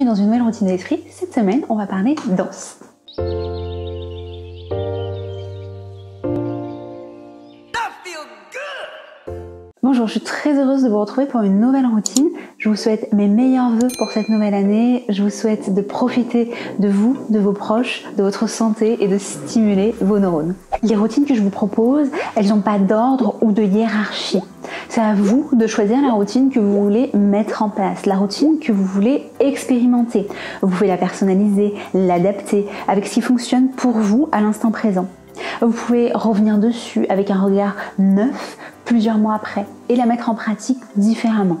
dans une nouvelle routine d'esprit. Cette semaine, on va parler danse. Bonjour, je suis très heureuse de vous retrouver pour une nouvelle routine. Je vous souhaite mes meilleurs vœux pour cette nouvelle année. Je vous souhaite de profiter de vous, de vos proches, de votre santé et de stimuler vos neurones. Les routines que je vous propose, elles n'ont pas d'ordre ou de hiérarchie. C'est à vous de choisir la routine que vous voulez mettre en place, la routine que vous voulez expérimenter. Vous pouvez la personnaliser, l'adapter avec ce qui fonctionne pour vous à l'instant présent. Vous pouvez revenir dessus avec un regard neuf plusieurs mois après et la mettre en pratique différemment.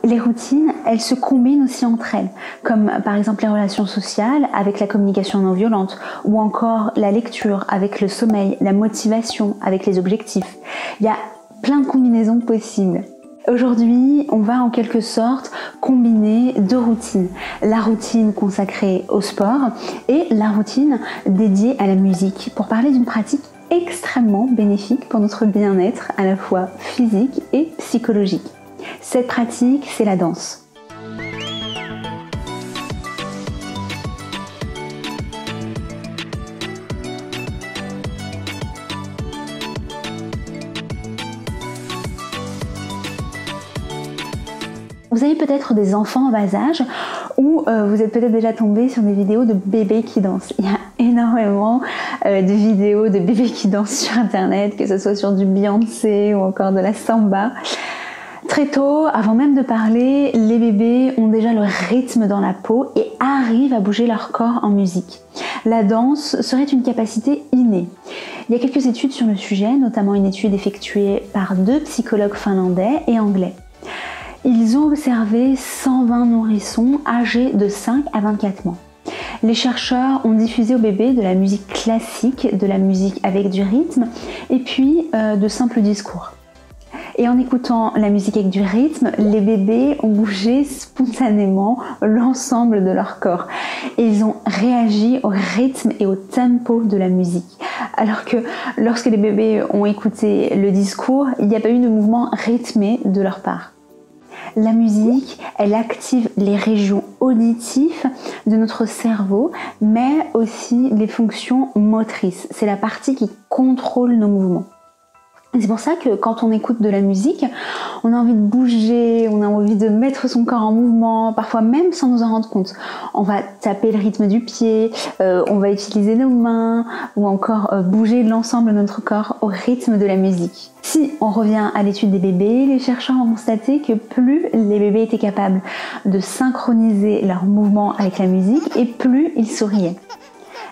Les routines, elles se combinent aussi entre elles, comme par exemple les relations sociales avec la communication non violente ou encore la lecture avec le sommeil, la motivation avec les objectifs. Il y a plein de combinaisons possibles. Aujourd'hui, on va en quelque sorte combiner deux routines. La routine consacrée au sport et la routine dédiée à la musique pour parler d'une pratique extrêmement bénéfique pour notre bien-être à la fois physique et psychologique. Cette pratique, c'est la danse. Vous avez peut-être des enfants en bas âge ou vous êtes peut-être déjà tombé sur des vidéos de bébés qui dansent. Il y a énormément de vidéos de bébés qui dansent sur internet, que ce soit sur du Beyoncé ou encore de la samba. Très tôt, avant même de parler, les bébés ont déjà le rythme dans la peau et arrivent à bouger leur corps en musique. La danse serait une capacité innée. Il y a quelques études sur le sujet, notamment une étude effectuée par 2 psychologues finlandais et anglais. Ils ont observé 120 nourrissons âgés de 5 à 24 mois. Les chercheurs ont diffusé aux bébés de la musique classique, de la musique avec du rythme et puis de simples discours. Et en écoutant la musique avec du rythme, les bébés ont bougé spontanément l'ensemble de leur corps. Et ils ont réagi au rythme et au tempo de la musique. Alors que lorsque les bébés ont écouté le discours, il n'y a pas eu de mouvement rythmé de leur part. La musique, elle active les régions auditives de notre cerveau, mais aussi les fonctions motrices. C'est la partie qui contrôle nos mouvements. C'est pour ça que quand on écoute de la musique, on a envie de bouger, on a envie de mettre son corps en mouvement, parfois même sans nous en rendre compte. On va taper le rythme du pied, on va utiliser nos mains ou encore bouger l'ensemble de notre corps au rythme de la musique. Si on revient à l'étude des bébés, les chercheurs ont constaté que plus les bébés étaient capables de synchroniser leurs mouvements avec la musique et plus ils souriaient.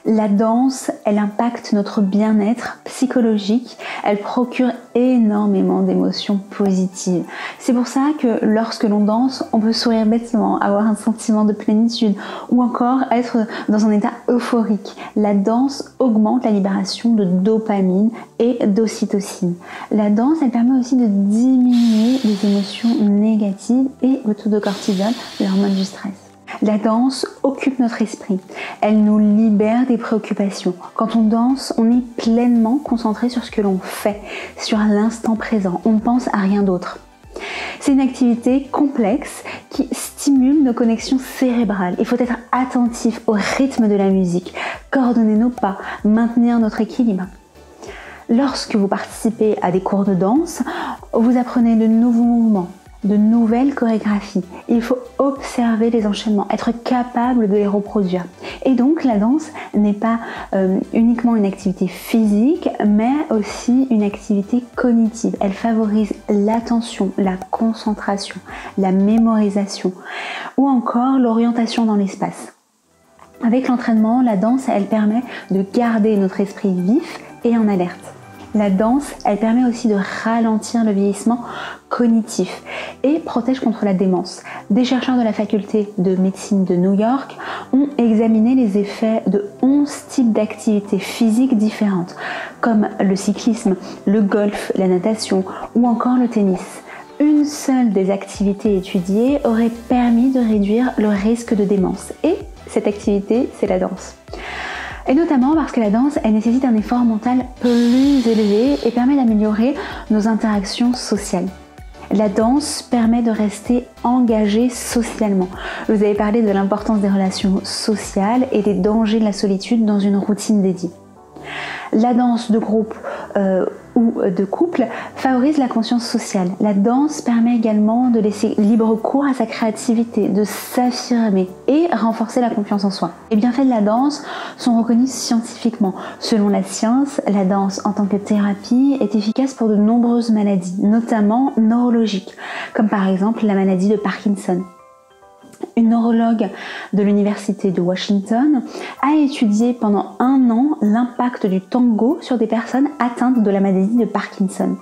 La danse, elle impacte notre bien-être psychologique, elle procure énormément d'émotions positives. C'est pour ça que lorsque l'on danse, on peut sourire bêtement, avoir un sentiment de plénitude ou encore être dans un état euphorique. La danse augmente la libération de dopamine et d'ocytocine. La danse, elle permet aussi de diminuer les émotions négatives et le taux de cortisol, l'hormone du stress. La danse occupe notre esprit, elle nous libère des préoccupations. Quand on danse, on est pleinement concentré sur ce que l'on fait, sur l'instant présent, on ne pense à rien d'autre. C'est une activité complexe qui stimule nos connexions cérébrales. Il faut être attentif au rythme de la musique, coordonner nos pas, maintenir notre équilibre. Lorsque vous participez à des cours de danse, vous apprenez de nouveaux mouvements, de nouvelles chorégraphies. Il faut observer les enchaînements, être capable de les reproduire. Et donc la danse n'est pas uniquement une activité physique, mais aussi une activité cognitive. Elle favorise l'attention, la concentration, la mémorisation ou encore l'orientation dans l'espace. Avec l'entraînement, la danse, elle permet de garder notre esprit vif et en alerte. La danse, elle permet aussi de ralentir le vieillissement cognitif et protège contre la démence. Des chercheurs de la faculté de médecine de New York ont examiné les effets de 11 types d'activités physiques différentes, comme le cyclisme, le golf, la natation ou encore le tennis. Une seule des activités étudiées aurait permis de réduire le risque de démence. Et cette activité, c'est la danse. Et notamment parce que la danse, elle nécessite un effort mental plus élevé et permet d'améliorer nos interactions sociales. La danse permet de rester engagé socialement. Je vous avais parlé de l'importance des relations sociales et des dangers de la solitude dans une routine dédiée. La danse de groupe ou de couple favorise la conscience sociale. La danse permet également de laisser libre cours à sa créativité, de s'affirmer et renforcer la confiance en soi. Les bienfaits de la danse sont reconnus scientifiquement. Selon la science, la danse en tant que thérapie est efficace pour de nombreuses maladies, notamment neurologiques, comme par exemple la maladie de Parkinson. Une neurologue de l'université de Washington a étudié pendant 1 an l'impact du tango sur des personnes atteintes de la maladie de Parkinson.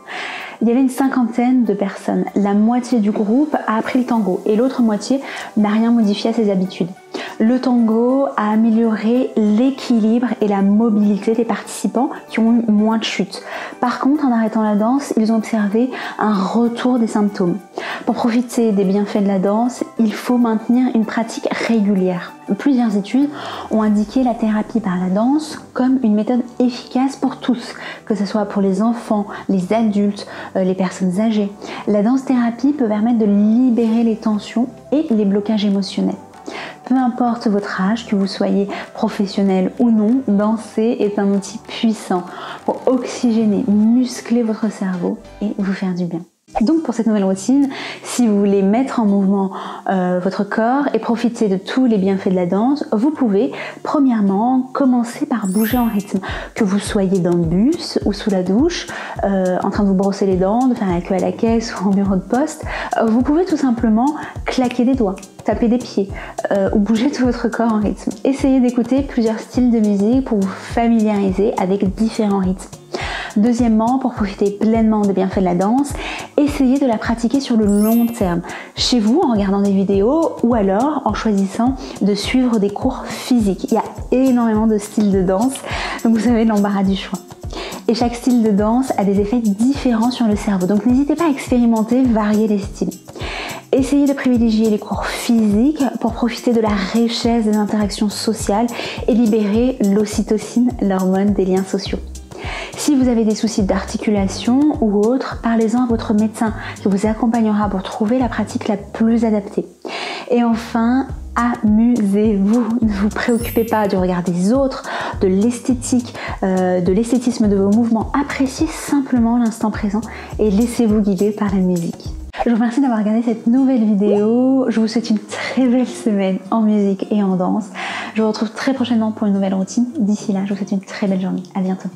Il y avait une 50aine de personnes. La moitié du groupe a appris le tango et l'autre moitié n'a rien modifié à ses habitudes. Le tango a amélioré l'équilibre et la mobilité des participants qui ont eu moins de chutes. Par contre, en arrêtant la danse, ils ont observé un retour des symptômes. Pour profiter des bienfaits de la danse, il faut maintenir une pratique régulière. Plusieurs études ont indiqué la thérapie par la danse comme une méthode efficace pour tous, que ce soit pour les enfants, les adultes, les personnes âgées. La danse-thérapie peut permettre de libérer les tensions et les blocages émotionnels. Peu importe votre âge, que vous soyez professionnel ou non, danser est un outil puissant pour oxygéner, muscler votre cerveau et vous faire du bien. Donc pour cette nouvelle routine, si vous voulez mettre en mouvement votre corps et profiter de tous les bienfaits de la danse, vous pouvez premièrement commencer par bouger en rythme. Que vous soyez dans le bus ou sous la douche, en train de vous brosser les dents, de faire la queue à la caisse ou en bureau de poste, vous pouvez tout simplement claquer des doigts, taper des pieds ou bouger tout votre corps en rythme. Essayez d'écouter plusieurs styles de musique pour vous familiariser avec différents rythmes. Deuxièmement, pour profiter pleinement des bienfaits de la danse, essayez de la pratiquer sur le long terme, chez vous en regardant des vidéos ou alors en choisissant de suivre des cours physiques. Il y a énormément de styles de danse, donc vous avez l'embarras du choix. Et chaque style de danse a des effets différents sur le cerveau, donc n'hésitez pas à expérimenter, varier les styles. Essayez de privilégier les cours physiques pour profiter de la richesse des interactions sociales et libérer l'ocytocine, l'hormone des liens sociaux. Si vous avez des soucis d'articulation ou autre, parlez-en à votre médecin qui vous accompagnera pour trouver la pratique la plus adaptée. Et enfin, amusez-vous. Ne vous préoccupez pas du regard des autres, de l'esthétique, de l'esthétisme de vos mouvements. Appréciez simplement l'instant présent et laissez-vous guider par la musique. Je vous remercie d'avoir regardé cette nouvelle vidéo. Je vous souhaite une très belle semaine en musique et en danse. Je vous retrouve très prochainement pour une nouvelle routine. D'ici là, je vous souhaite une très belle journée. À bientôt.